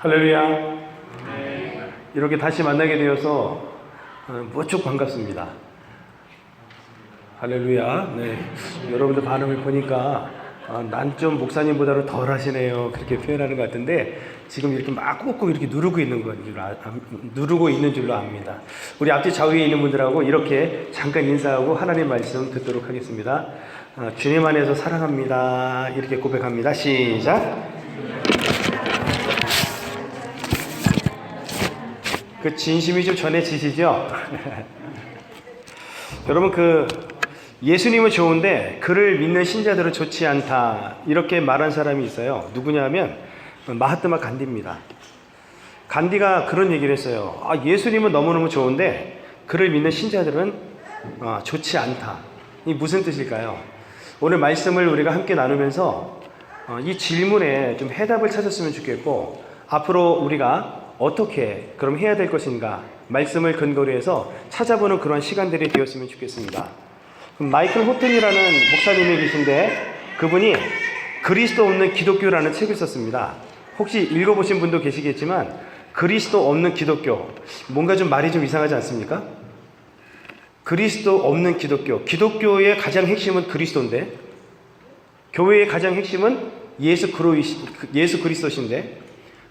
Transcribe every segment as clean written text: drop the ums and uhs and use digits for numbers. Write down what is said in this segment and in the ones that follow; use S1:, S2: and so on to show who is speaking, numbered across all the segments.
S1: 할렐루야. 이렇게 다시 만나게 되어서 무척 반갑습니다. 할렐루야. 네. 여러분들 반응을 보니까 난 좀 목사님보다는 덜 하시네요. 그렇게 표현하는 것 같은데 지금 이렇게 막 꾹꾹 이렇게 누르고 있는 줄로 압니다. 우리 앞뒤 좌우에 있는 분들하고 이렇게 잠깐 인사하고 하나님 말씀 듣도록 하겠습니다. 주님 안에서 사랑합니다. 이렇게 고백합니다. 시작. 그 진심이 좀 전해지시죠? 여러분, 예수님은 좋은데 그를 믿는 신자들은 좋지 않다, 이렇게 말한 사람이 있어요. 누구냐 하면 마하트마 간디입니다. 간디가 그런 얘기를 했어요. 예수님은 너무너무 좋은데 그를 믿는 신자들은 좋지 않다. 이 무슨 뜻일까요? 오늘 말씀을 우리가 함께 나누면서 이 질문에 좀 해답을 찾았으면 좋겠고, 앞으로 우리가 어떻게 그럼 해야 될 것인가, 말씀을 근거로 해서 찾아보는 그런 시간들이 되었으면 좋겠습니다. 마이클 호튼이라는 목사님이 계신데, 그분이 그리스도 없는 기독교라는 책을 썼습니다. 혹시 읽어보신 분도 계시겠지만 그리스도 없는 기독교, 뭔가 좀 말이 좀 이상하지 않습니까? 그리스도 없는 기독교, 기독교의 가장 핵심은 그리스도인데, 교회의 가장 핵심은 예수 그리스도신데,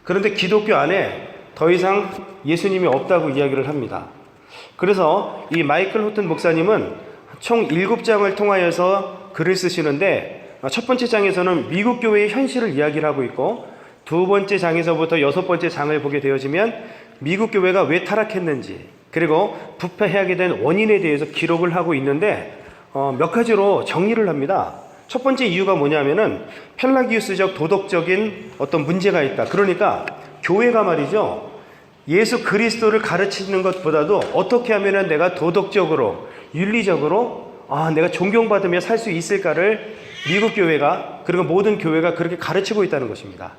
S1: 그런데 기독교 안에 더 이상 예수님이 없다고 이야기를 합니다. 그래서 이 마이클 호튼 목사님은 총 7장을 통하여서 글을 쓰시는데, 첫 번째 장에서는 미국 교회의 현실을 이야기를 하고 있고, 두 번째 장에서부터 6번째 장을 보게 되어지면 미국 교회가 왜 타락했는지, 그리고 부패하게 된 원인에 대해서 기록을 하고 있는데, 몇 가지로 정리를 합니다. 첫 번째 이유가 뭐냐면은 펠라기우스적 도덕적인 어떤 문제가 있다. 그러니까 교회가 말이죠, 예수 그리스도를 가르치는 것보다도 어떻게 하면 내가 도덕적으로, 윤리적으로 내가 존경받으며 살 수 있을까를 미국 교회가, 그리고 모든 교회가 그렇게 가르치고 있다는 것입니다.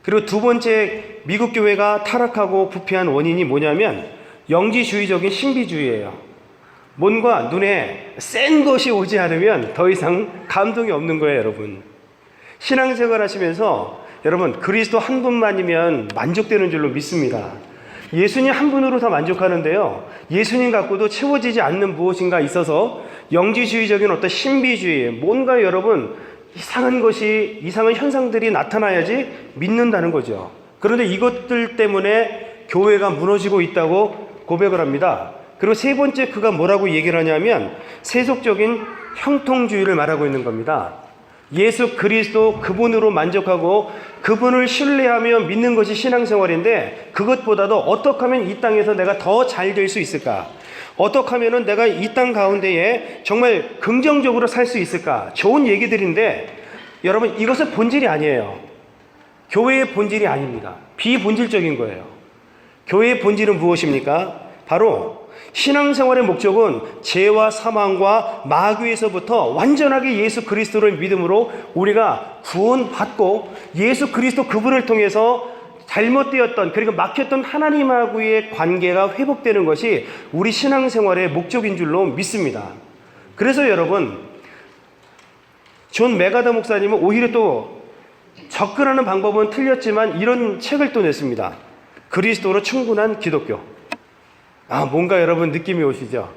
S1: 그리고 두 번째, 미국 교회가 타락하고 부패한 원인이 뭐냐면 영지주의적인 신비주의예요. 뭔가 눈에 센 것이 오지 않으면 더 이상 감동이 없는 거예요. 여러분, 신앙생활 하시면서 여러분, 그리스도 한 분만이면 만족되는 줄로 믿습니다. 예수님 한 분으로 다 만족하는데요, 예수님 갖고도 채워지지 않는 무엇인가 있어서 영지주의적인 어떤 신비주의, 뭔가 여러분 이상한 현상들이 나타나야지 믿는다는 거죠. 그런데 이것들 때문에 교회가 무너지고 있다고 고백을 합니다. 그리고 세 번째, 그가 뭐라고 얘기를 하냐면 세속적인 형통주의를 말하고 있는 겁니다. 예수 그리스도 그분으로 만족하고 그분을 신뢰하며 믿는 것이 신앙생활인데, 그것보다도 어떻게 하면 이 땅에서 내가 더 잘 될 수 있을까, 어떻게 하면 내가 이 땅 가운데에 정말 긍정적으로 살 수 있을까, 좋은 얘기들인데, 여러분, 이것은 본질이 아니에요. 교회의 본질이 아닙니다. 비본질적인 거예요. 교회의 본질은 무엇입니까? 바로 신앙생활의 목적은 죄와 사망과 마귀에서부터 완전하게 예수 그리스도를 믿음으로 우리가 구원받고 예수 그리스도 그분을 통해서 잘못되었던, 그리고 막혔던 하나님하고의 관계가 회복되는 것이 우리 신앙생활의 목적인 줄로 믿습니다. 그래서 여러분, 존 메가더 목사님은 오히려 또 접근하는 방법은 틀렸지만 이런 책을 또 냈습니다. 그리스도로 충분한 기독교. 뭔가 여러분 느낌이 오시죠?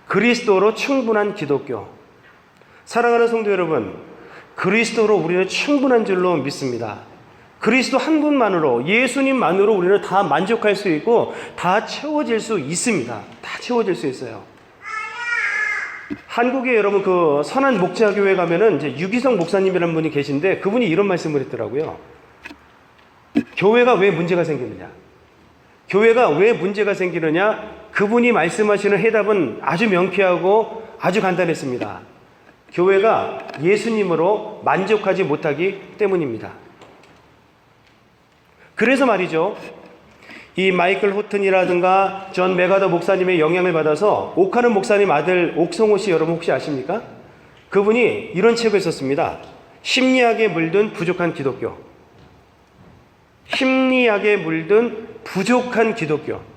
S1: 그리스도로 충분한 기독교. 사랑하는 성도 여러분, 그리스도로 우리는 충분한 줄로 믿습니다. 그리스도 한 분만으로, 예수님만으로 우리는 다 만족할 수 있고 다 채워질 수 있습니다. 다 채워질 수 있어요. 한국에 여러분 선한 목자교회 가면은 이제 유기성 목사님이라는 분이 계신데, 그분이 이런 말씀을 했더라고요. 교회가 왜 문제가 생기느냐? 교회가 왜 문제가 생기느냐? 그분이 말씀하시는 해답은 아주 명쾌하고 아주 간단했습니다. 교회가 예수님으로 만족하지 못하기 때문입니다. 그래서 말이죠, 이 마이클 호튼이라든가 존 메가더 목사님의 영향을 받아서 옥하는 목사님 아들 옥성호 씨, 여러분 혹시 아십니까? 그분이 이런 책을 썼습니다. 심리학에 물든 부족한 기독교. 심리학에 물든 부족한 기독교.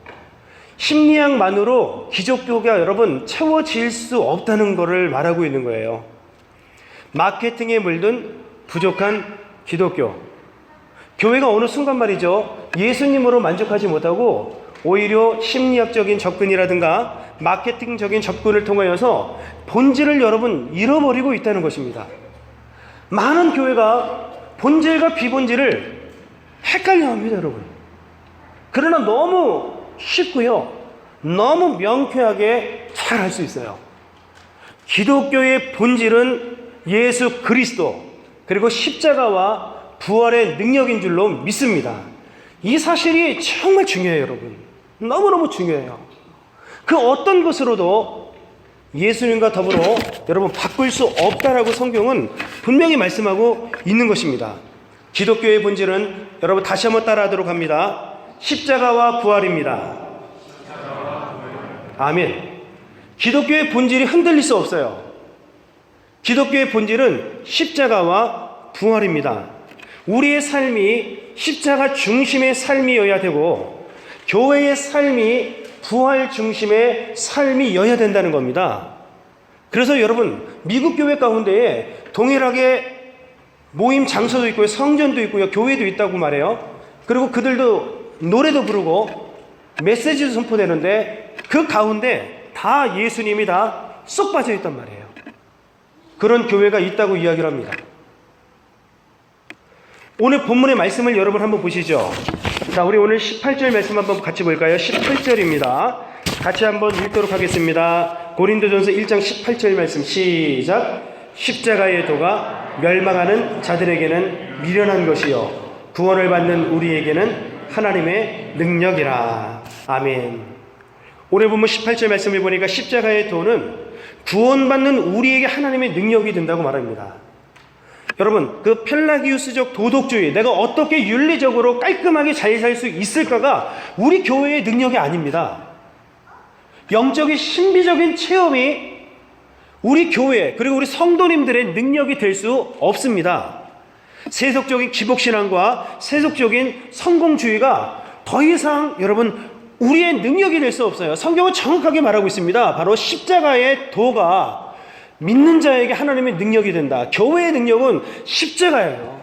S1: 심리학만으로 기독교가 여러분 채워질 수 없다는 것을 말하고 있는 거예요. 마케팅에 물든 부족한 기독교. 교회가 어느 순간 말이죠, 예수님으로 만족하지 못하고 오히려 심리학적인 접근이라든가 마케팅적인 접근을 통하여서 본질을 여러분 잃어버리고 있다는 것입니다. 많은 교회가 본질과 비본질을 헷갈려 합니다, 여러분. 그러나 너무 쉽고요, 너무 명쾌하게 잘 알 수 있어요. 기독교의 본질은 예수 그리스도, 그리고 십자가와 부활의 능력인 줄로 믿습니다. 이 사실이 정말 중요해요, 여러분. 너무너무 중요해요. 그 어떤 것으로도 예수님과 더불어 여러분 바꿀 수 없다라고 성경은 분명히 말씀하고 있는 것입니다. 기독교의 본질은 여러분 다시 한번 따라하도록 합니다. 십자가와 부활입니다. 아멘. 기독교의 본질이 흔들릴 수 없어요. 기독교의 본질은 십자가와 부활입니다. 우리의 삶이 십자가 중심의 삶이어야 되고 교회의 삶이 부활 중심의 삶이어야 된다는 겁니다. 그래서 여러분, 미국 교회 가운데에 동일하게 모임 장소도 있고요, 성전도 있고요, 교회도 있다고 말해요. 그리고 그들도 노래도 부르고 메시지도 선포되는데 그 가운데 다 예수님이 다 쏙 빠져 있단 말이에요. 그런 교회가 있다고 이야기를 합니다. 오늘 본문의 말씀을 여러분 한번 보시죠. 자, 우리 오늘 18절 말씀 한번 같이 볼까요? 18절입니다. 같이 한번 읽도록 하겠습니다. 고린도전서 1장 18절 말씀 시작. 십자가의 도가 멸망하는 자들에게는 미련한 것이요 구원을 받는 우리에게는 하나님의 능력이라. 아멘. 오늘 본문 18절 말씀을 보니까 십자가의 도는 구원받는 우리에게 하나님의 능력이 된다고 말합니다. 여러분, 그 펠라기우스적 도덕주의, 내가 어떻게 윤리적으로 깔끔하게 잘 살 수 있을까가 우리 교회의 능력이 아닙니다. 영적인 신비적인 체험이 우리 교회 그리고 우리 성도님들의 능력이 될 수 없습니다. 세속적인 기복신앙과 세속적인 성공주의가 더 이상 여러분 우리의 능력이 될 수 없어요. 성경은 정확하게 말하고 있습니다. 바로 십자가의 도가 믿는 자에게 하나님의 능력이 된다. 교회의 능력은 십자가예요.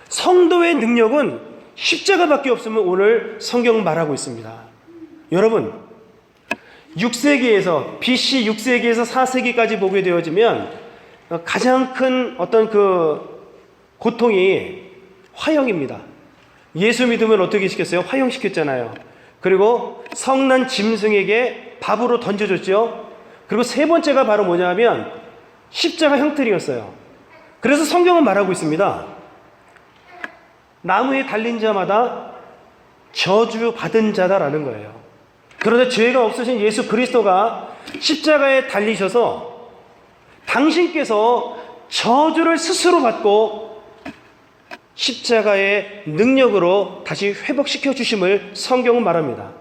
S1: 성도의 능력은 십자가밖에 없으면 오늘 성경은 말하고 있습니다. 여러분, 6세기에서 BC 6세기에서 4세기까지 보게 되어지면 가장 큰 어떤 그 고통이 화형입니다. 예수 믿으면 어떻게 시켰어요? 화형시켰잖아요. 그리고 성난 짐승에게 밥으로 던져줬죠. 그리고 세 번째가 바로 뭐냐면 십자가 형틀이었어요. 그래서 성경은 말하고 있습니다. 나무에 달린 자마다 저주받은 자다라는 거예요. 그런데 죄가 없으신 예수 그리스도가 십자가에 달리셔서 당신께서 저주를 스스로 받고 십자가의 능력으로 다시 회복시켜 주심을 성경은 말합니다.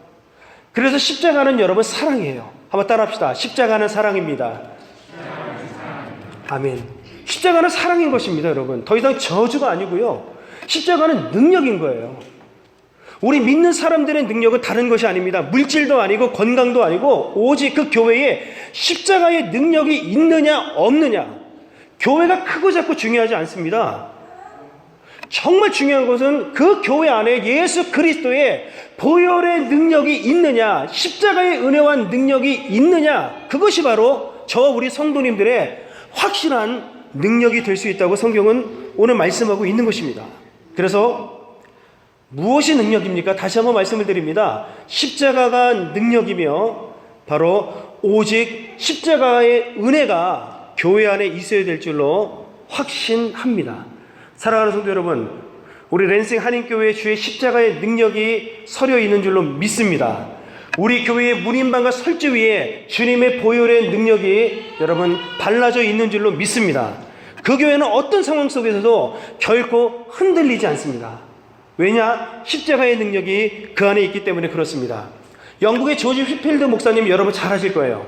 S1: 그래서 십자가는 여러분 사랑이에요. 한번 따라합시다. 십자가는 사랑입니다. 아멘. 십자가는 사랑인 것입니다, 여러분. 더 이상 저주가 아니고요. 십자가는 능력인 거예요. 우리 믿는 사람들의 능력은 다른 것이 아닙니다. 물질도 아니고 건강도 아니고 오직 그 교회에 십자가의 능력이 있느냐 없느냐, 교회가 크고 작고 중요하지 않습니다. 정말 중요한 것은 그 교회 안에 예수 그리스도의 보혈의 능력이 있느냐, 십자가의 은혜와 능력이 있느냐, 그것이 바로 저와 우리 성도님들의 확실한 능력이 될 수 있다고 성경은 오늘 말씀하고 있는 것입니다. 그래서 무엇이 능력입니까? 다시 한번 말씀을 드립니다. 십자가가 능력이며 바로 오직 십자가의 은혜가 교회 안에 있어야 될 줄로 확신합니다. 사랑하는 성도 여러분, 우리 랜싱 한인교회 주의 십자가의 능력이 서려 있는 줄로 믿습니다. 우리 교회의 문인방과 설주 위에 주님의 보혈의 능력이 여러분 발라져 있는 줄로 믿습니다. 그 교회는 어떤 상황 속에서도 결코 흔들리지 않습니다. 왜냐? 십자가의 능력이 그 안에 있기 때문에 그렇습니다. 영국의 조지 휘필드 목사님 여러분 잘 아실 거예요.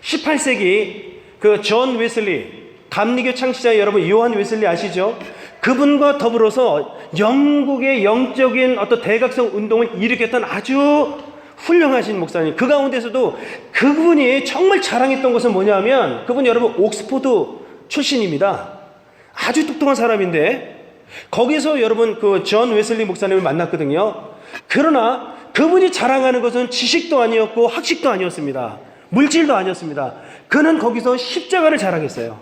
S1: 18세기 그 존 웨슬리, 감리교 창시자 여러분 요한 웨슬리 아시죠? 그분과 더불어서 영국의 영적인 어떤 대각성 운동을 일으켰던 아주 훌륭하신 목사님, 그 가운데서도 그분이 정말 자랑했던 것은 뭐냐면 그분 여러분 옥스포드 출신입니다. 아주 똑똑한 사람인데 거기서 여러분 그 존 웨슬리 목사님을 만났거든요. 그러나 그분이 자랑하는 것은 지식도 아니었고 학식도 아니었습니다. 물질도 아니었습니다. 그는 거기서 십자가를 자랑했어요.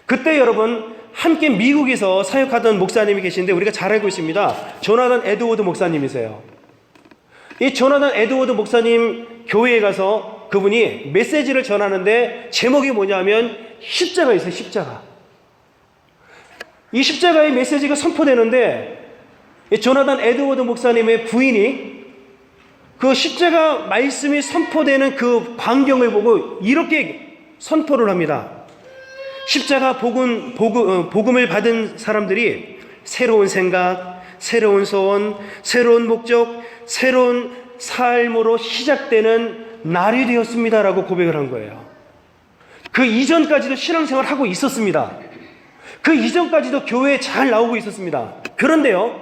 S1: 그때 여러분 함께 미국에서 사역하던 목사님이 계신데 우리가 잘 알고 있습니다. 조나단 에드워드 목사님이세요. 이 조나단 에드워드 목사님 교회에 가서 그분이 메시지를 전하는데 제목이 뭐냐면 십자가 있어요. 십자가. 이 십자가의 메시지가 선포되는데 이 조나단 에드워드 목사님의 부인이 그 십자가 말씀이 선포되는 그 광경을 보고 이렇게 선포를 합니다. 십자가 복음을 받은 사람들이 새로운 생각, 새로운 소원, 새로운 목적, 새로운 삶으로 시작되는 날이 되었습니다라고 고백을 한 거예요. 그 이전까지도 신앙생활을 하고 있었습니다. 그 이전까지도 교회에 잘 나오고 있었습니다. 그런데요,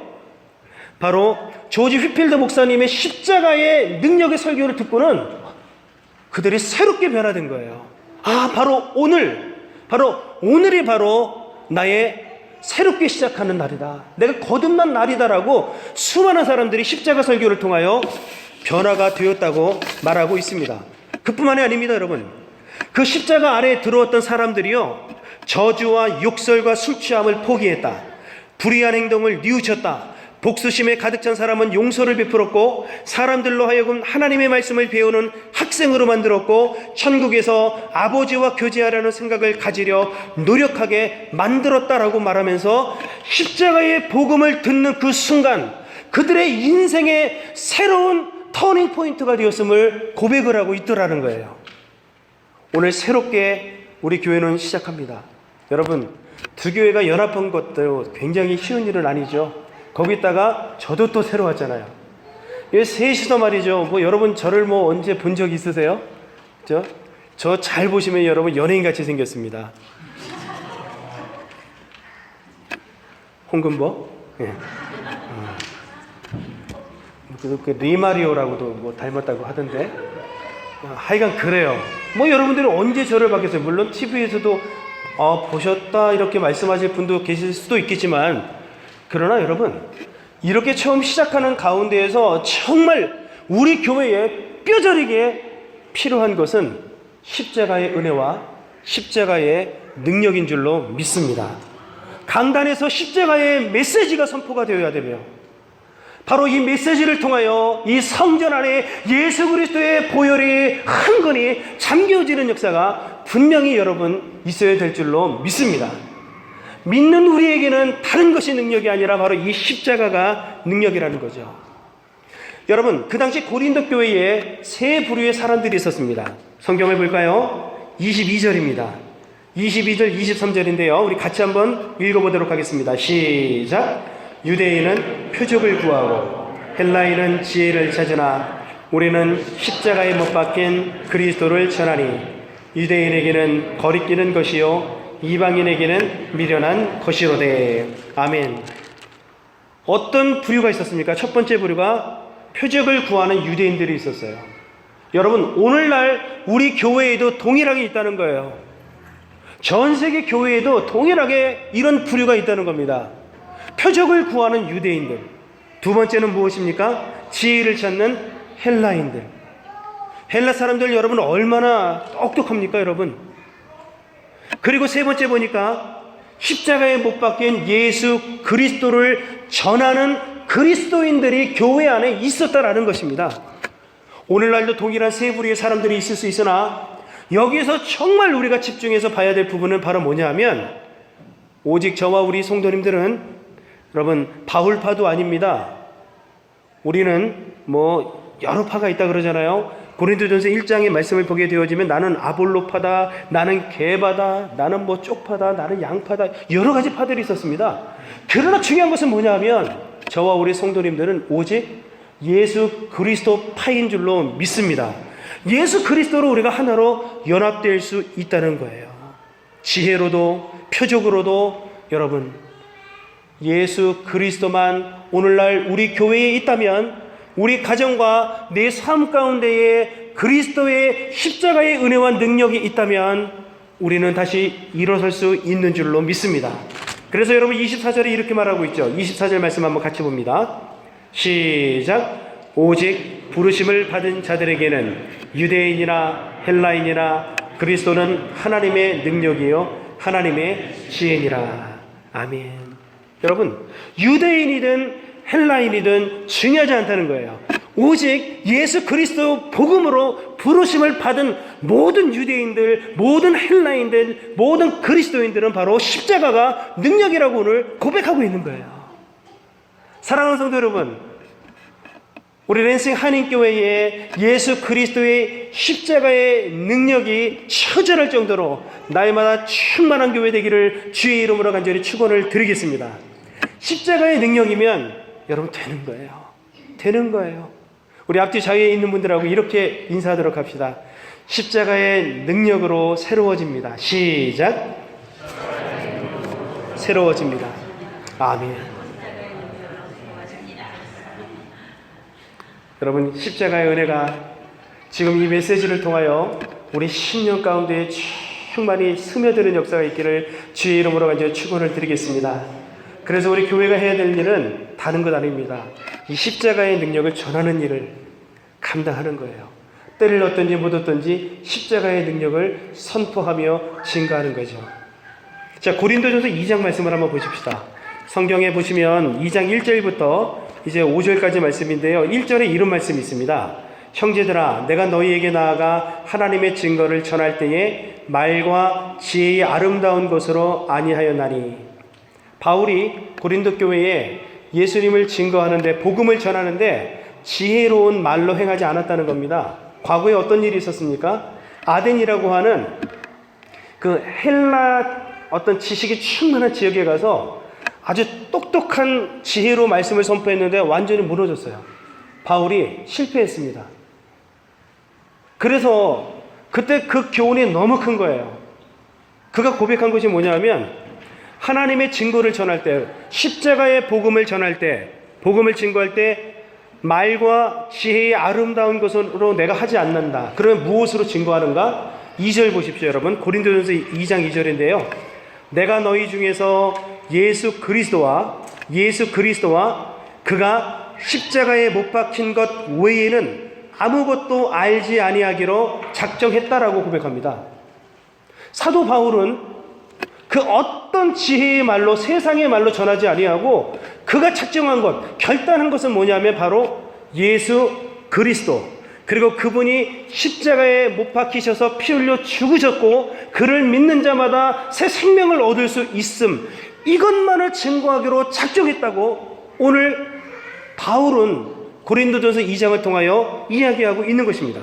S1: 바로 조지 휘필드 목사님의 십자가의 능력의 설교를 듣고는 그들이 새롭게 변화된 거예요. 바로 오늘이 바로 나의 새롭게 시작하는 날이다. 내가 거듭난 날이다라고 수많은 사람들이 십자가 설교를 통하여 변화가 되었다고 말하고 있습니다. 그뿐만이 아닙니다, 여러분. 그 십자가 아래에 들어왔던 사람들이요, 저주와 욕설과 술 취함을 포기했다. 불의한 행동을 뉘우쳤다. 복수심에 가득 찬 사람은 용서를 베풀었고 사람들로 하여금 하나님의 말씀을 배우는 학생으로 만들었고 천국에서 아버지와 교제하려는 생각을 가지려 노력하게 만들었다라고 말하면서 십자가의 복음을 듣는 그 순간 그들의 인생의 새로운 터닝 포인트가 되었음을 고백을 하고 있더라는 거예요. 오늘 새롭게 우리 교회는 시작합니다. 여러분, 두 교회가 연합한 것도 굉장히 쉬운 일은 아니죠. 거기다가 저도 또 새로 왔잖아요. 이 셋이서 말이죠. 여러분 저를 언제 본 적 있으세요? 저 잘 보시면 여러분 연예인같이 생겼습니다. 홍금보? 예. 그 리마리오라고도 닮았다고 하던데. 하여간 그래요. 여러분들이 언제 저를 봤겠어요? 물론 TV에서도 보셨다 이렇게 말씀하실 분도 계실 수도 있겠지만, 그러나 여러분, 이렇게 처음 시작하는 가운데에서 정말 우리 교회에 뼈저리게 필요한 것은 십자가의 은혜와 십자가의 능력인 줄로 믿습니다. 강단에서 십자가의 메시지가 선포가 되어야 되며, 바로 이 메시지를 통하여 이 성전 안에 예수 그리스도의 보혈이 흥건히 잠겨지는 역사가 분명히 여러분 있어야 될 줄로 믿습니다. 믿는 우리에게는 다른 것이 능력이 아니라 바로 이 십자가가 능력이라는 거죠. 여러분, 그 당시 고린도 교회에 세 부류의 사람들이 있었습니다. 성경을 볼까요? 22절입니다. 22절, 23절인데요. 우리 같이 한번 읽어보도록 하겠습니다. 시작! 유대인은 표적을 구하고 헬라인은 지혜를 찾으나 우리는 십자가에 못 박힌 그리스도를 전하니 유대인에게는 거리끼는 것이요 이방인에게는 미련한 것이로되. 아멘. 어떤 부류가 있었습니까? 첫 번째 부류가 표적을 구하는 유대인들이 있었어요. 여러분, 오늘날 우리 교회에도 동일하게 있다는 거예요. 전 세계 교회에도 동일하게 이런 부류가 있다는 겁니다. 표적을 구하는 유대인들. 두 번째는 무엇입니까? 지혜를 찾는 헬라인들. 헬라 사람들 여러분 얼마나 똑똑합니까, 여러분? 그리고 세 번째 보니까 십자가에 못 박힌 예수 그리스도를 전하는 그리스도인들이 교회 안에 있었다라는 것입니다. 오늘날도 동일한 세 부류의 사람들이 있을 수 있으나 여기에서 정말 우리가 집중해서 봐야 될 부분은 바로 뭐냐면, 오직 저와 우리 성도님들은 여러분 바울파도 아닙니다. 우리는 여러 파가 있다 그러잖아요. 고린도전서 1장의 말씀을 보게 되어지면 나는 아볼로파다, 나는 개바다, 나는 쪽파다, 나는 양파다, 여러 가지 파들이 있었습니다. 그러나 중요한 것은 뭐냐면 저와 우리 성도님들은 오직 예수 그리스도 파인 줄로 믿습니다. 예수 그리스도로 우리가 하나로 연합될 수 있다는 거예요. 지혜로도 표적으로도 여러분 예수 그리스도만 오늘날 우리 교회에 있다면, 우리 가정과 내 삶 가운데에 그리스도의 십자가의 은혜와 능력이 있다면 우리는 다시 일어설 수 있는 줄로 믿습니다. 그래서 여러분 24절에 이렇게 말하고 있죠. 24절 말씀 한번 같이 봅니다. 시작. 오직 부르심을 받은 자들에게는 유대인이나 헬라인이나 그리스도는 하나님의 능력이요 하나님의 지혜니라. 아멘. 여러분, 유대인이든 헬라인이든 중요하지 않다는 거예요. 오직 예수 그리스도 복음으로 부르심을 받은 모든 유대인들, 모든 헬라인들, 모든 그리스도인들은 바로 십자가가 능력이라고 오늘 고백하고 있는 거예요. 사랑하는 성도 여러분, 우리 랜싱 한인교회에 예수 그리스도의 십자가의 능력이 처절할 정도로 날마다 충만한 교회 되기를 주의 이름으로 간절히 축원을 드리겠습니다. 십자가의 능력이면 여러분 되는 거예요. 되는 거예요. 우리 앞뒤 자리에 있는 분들하고 이렇게 인사하도록 합시다. 십자가의 능력으로 새로워집니다. 시작. 새로워집니다. 아멘. 여러분, 십자가의 은혜가 지금 이 메시지를 통하여 우리 10년 가운데 충만히 스며드는 역사가 있기를 주의 이름으로 간절히 축원을 드리겠습니다. 그래서 우리 교회가 해야 될 일은 다른 것 아닙니다. 이 십자가의 능력을 전하는 일을 감당하는 거예요. 때를 얻든지 못 얻든지 십자가의 능력을 선포하며 증거하는 거죠. 자, 고린도전서 2장 말씀을 한번 보십시다. 성경에 보시면 2장 1절부터 이제 5절까지 말씀인데요. 1절에 이런 말씀이 있습니다. 형제들아, 내가 너희에게 나아가 하나님의 증거를 전할 때에 말과 지혜의 아름다운 것으로 아니하였나니. 바울이 고린도 교회에 예수님을 증거하는데, 복음을 전하는데 지혜로운 말로 행하지 않았다는 겁니다. 과거에 어떤 일이 있었습니까? 아덴이라고 하는 그 헬라 어떤 지식이 충만한 지역에 가서 아주 똑똑한 지혜로 말씀을 선포했는데 완전히 무너졌어요. 바울이 실패했습니다. 그래서 그때 그 교훈이 너무 큰 거예요. 그가 고백한 것이 뭐냐면, 하나님의 증거를 전할 때, 십자가의 복음을 전할 때, 복음을 증거할 때 말과 지혜의 아름다운 것으로 내가 하지 않는다. 그러면 무엇으로 증거하는가? 2절 보십시오, 여러분. 고린도전서 2장 2절인데요. 내가 너희 중에서 예수 그리스도와 그가 십자가에 못 박힌 것 외에는 아무것도 알지 아니하기로 작정했다라고 고백합니다. 사도 바울은 그 어떤 지혜의 말로, 세상의 말로 전하지 아니하고 그가 작정한 것, 결단한 것은 뭐냐면 바로 예수 그리스도, 그리고 그분이 십자가에 못 박히셔서 피 흘려 죽으셨고 그를 믿는 자마다 새 생명을 얻을 수 있음, 이것만을 증거하기로 작정했다고 오늘 바울은 고린도전서 2장을 통하여 이야기하고 있는 것입니다.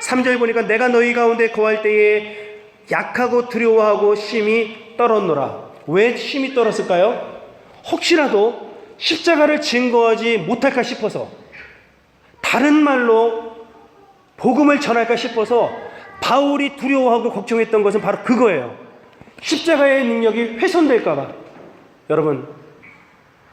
S1: 3절 보니까 내가 너희 가운데 거할 때에 약하고 두려워하고 심히 떨었노라. 왜 심히 떨었을까요? 혹시라도 십자가를 증거하지 못할까 싶어서, 다른 말로 복음을 전할까 싶어서 바울이 두려워하고 걱정했던 것은 바로 그거예요. 십자가의 능력이 훼손될까 봐. 여러분,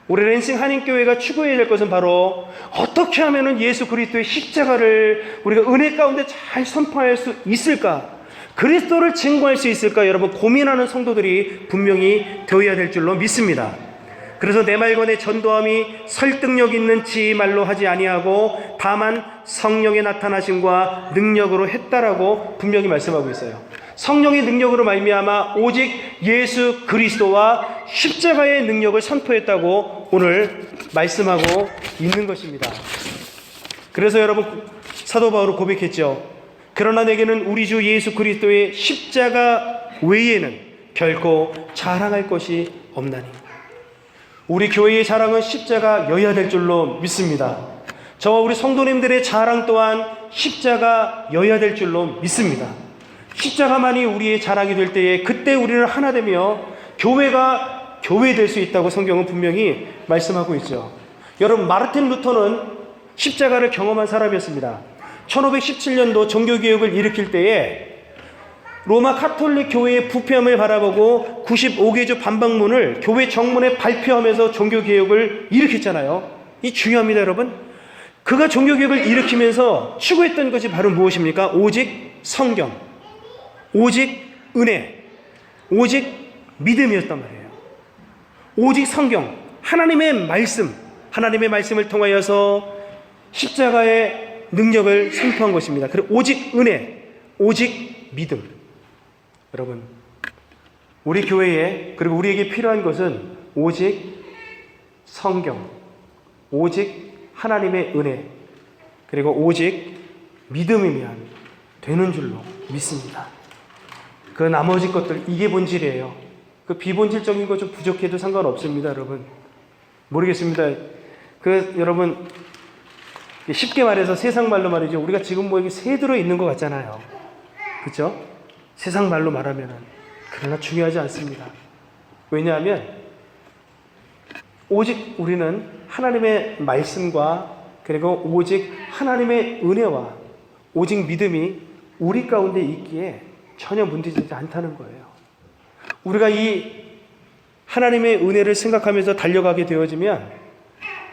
S1: 우리 랜싱 한인교회가 추구해야 될 것은 바로 어떻게 하면 예수 그리스도의 십자가를 우리가 은혜 가운데 잘 선포할 수 있을까, 그리스도를 증거할 수 있을까, 여러분 고민하는 성도들이 분명히 되어야 될 줄로 믿습니다. 그래서 내 말과 내 전도함이 설득력 있는 지혜의 말로 하지 아니하고 다만 성령의 나타나심과 능력으로 했다라고 분명히 말씀하고 있어요. 성령의 능력으로 말미암아 오직 예수 그리스도와 십자가의 능력을 선포했다고 오늘 말씀하고 있는 것입니다. 그래서 여러분, 사도 바울은 고백했죠. 그러나 내게는 우리 주 예수 그리스도의 십자가 외에는 결코 자랑할 것이 없나니. 우리 교회의 자랑은 십자가여야 될 줄로 믿습니다. 저와 우리 성도님들의 자랑 또한 십자가여야 될 줄로 믿습니다. 십자가만이 우리의 자랑이 될 때에 그때 우리는 하나 되며 교회가 교회 될 수 있다고 성경은 분명히 말씀하고 있죠. 여러분, 마르틴 루터는 십자가를 경험한 사람이었습니다. 1517년도 종교개혁을 일으킬 때에 로마 카톨릭 교회의 부패함을 바라보고 95개조 반박문을 교회 정문에 발표하면서 종교개혁을 일으켰잖아요. 이 중요합니다, 여러분. 그가 종교개혁을 일으키면서 추구했던 것이 바로 무엇입니까? 오직 성경, 오직 은혜, 오직 믿음이었단 말이에요. 오직 성경, 하나님의 말씀을 통하여서 십자가의 능력을 선포한 것입니다. 그리고 오직 은혜, 오직 믿음. 여러분, 우리 교회에, 그리고 우리에게 필요한 것은 오직 성경, 오직 하나님의 은혜, 그리고 오직 믿음이면 되는 줄로 믿습니다. 그 나머지 것들, 이게 본질이에요. 그 비본질적인 거 좀 부족해도 상관없습니다, 여러분. 모르겠습니다. 여러분, 쉽게 말해서 세상 말로 말이죠. 우리가 지금 뭐 여기 새 들어 있는 것 같잖아요. 그렇죠? 세상 말로 말하면은. 그러나 중요하지 않습니다. 왜냐하면 오직 우리는 하나님의 말씀과 그리고 오직 하나님의 은혜와 오직 믿음이 우리 가운데 있기에 전혀 문제되지 않다는 거예요. 우리가 이 하나님의 은혜를 생각하면서 달려가게 되어지면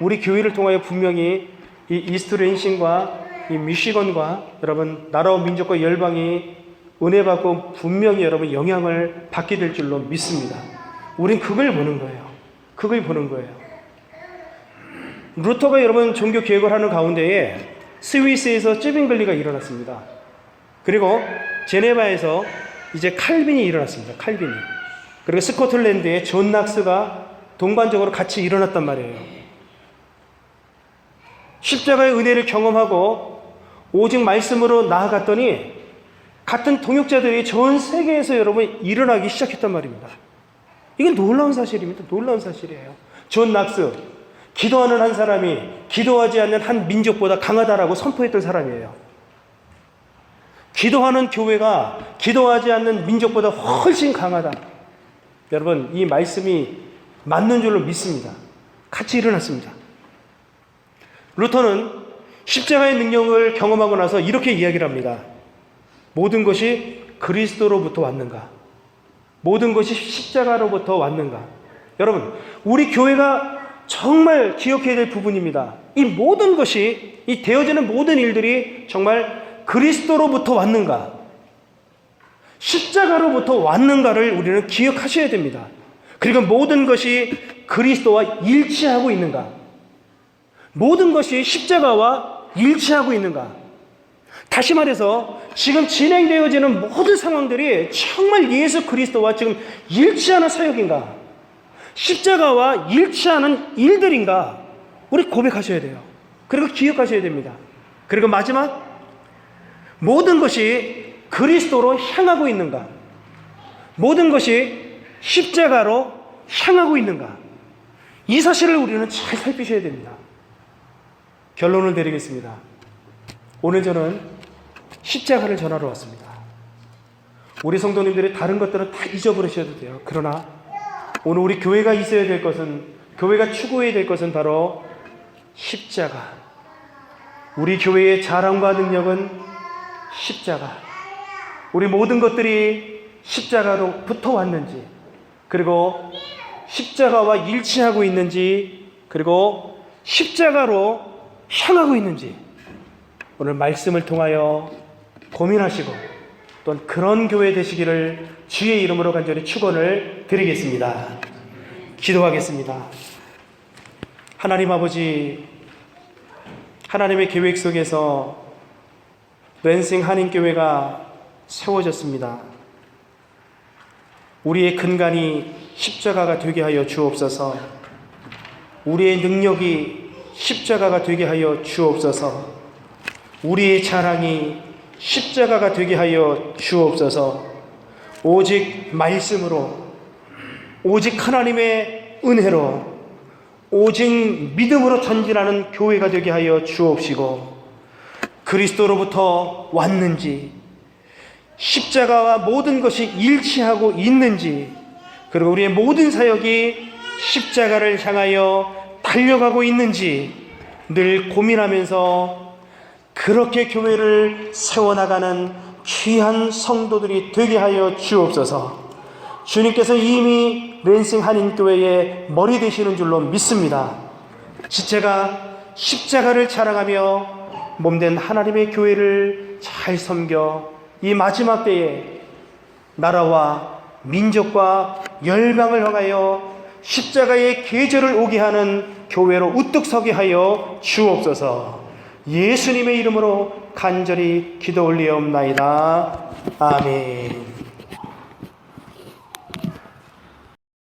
S1: 우리 교회를 통하여 분명히 이 이스트 랜싱과 이 미시건과 여러분 나라와 민족과 열방이 은혜 받고 분명히 여러분 영향을 받게 될 줄로 믿습니다. 우린 그걸 보는 거예요. 그걸 보는 거예요. 루터가 여러분 종교 개혁을 하는 가운데에 스위스에서 쯔빙글리가 일어났습니다. 그리고 제네바에서 이제 칼빈이 일어났습니다. 칼빈이. 그리고 스코틀랜드에 존 낙스가 동반적으로 같이 일어났단 말이에요. 십자가의 은혜를 경험하고 오직 말씀으로 나아갔더니 같은 동역자들이 전 세계에서 여러분 일어나기 시작했단 말입니다. 이건 놀라운 사실입니다. 놀라운 사실이에요. 존 낙스, 기도하는 한 사람이 기도하지 않는 한 민족보다 강하다라고 선포했던 사람이에요. 기도하는 교회가 기도하지 않는 민족보다 훨씬 강하다. 여러분, 이 말씀이 맞는 줄로 믿습니다. 같이 일어났습니다. 루터는 십자가의 능력을 경험하고 나서 이렇게 이야기를 합니다. 모든 것이 그리스도로부터 왔는가? 모든 것이 십자가로부터 왔는가? 여러분, 우리 교회가 정말 기억해야 될 부분입니다. 이 모든 것이, 이 되어지는 모든 일들이 정말 그리스도로부터 왔는가? 십자가로부터 왔는가를 우리는 기억하셔야 됩니다. 그리고 모든 것이 그리스도와 일치하고 있는가? 모든 것이 십자가와 일치하고 있는가? 다시 말해서 지금 진행되어지는 모든 상황들이 정말 예수 그리스도와 지금 일치하는 사역인가? 십자가와 일치하는 일들인가? 우리 고백하셔야 돼요. 그리고 기억하셔야 됩니다. 그리고 마지막, 모든 것이 그리스도로 향하고 있는가? 모든 것이 십자가로 향하고 있는가? 이 사실을 우리는 잘 살피셔야 됩니다. 결론을 내리겠습니다. 오늘 저는 십자가를 전하러 왔습니다. 우리 성도님들이 다른 것들은 다 잊어버리셔도 돼요. 그러나 오늘 우리 교회가 있어야 될 것은, 교회가 추구해야 될 것은 바로 십자가. 우리 교회의 자랑과 능력은 십자가. 우리 모든 것들이 십자가로부터 왔는지, 그리고 십자가와 일치하고 있는지, 그리고 십자가로 향하고 있는지 오늘 말씀을 통하여 고민하시고 또는 그런 교회 되시기를 주의 이름으로 간절히 축원을 드리겠습니다. 기도하겠습니다. 하나님 아버지, 하나님의 계획 속에서 랜싱 한인교회가 세워졌습니다. 우리의 근간이 십자가가 되게 하여 주옵소서. 우리의 능력이 십자가가 되게 하여 주옵소서. 우리의 자랑이 십자가가 되게 하여 주옵소서. 오직 말씀으로, 오직 하나님의 은혜로, 오직 믿음으로 전진하는 교회가 되게 하여 주옵시고, 그리스도로부터 왔는지, 십자가와 모든 것이 일치하고 있는지, 그리고 우리의 모든 사역이 십자가를 향하여 달려가고 있는지 늘 고민하면서 그렇게 교회를 세워나가는 귀한 성도들이 되게 하여 주옵소서. 주님께서 이미 랜싱 한인교회의 머리 되시는 줄로 믿습니다. 지체가 십자가를 자랑하며 몸된 하나님의 교회를 잘 섬겨 이 마지막 때에 나라와 민족과 열방을 향하여 십자가의 계절을 오게 하는 교회로 우뚝 서게 하여 주옵소서. 예수님의 이름으로 간절히 기도 올리옵나이다. 아멘.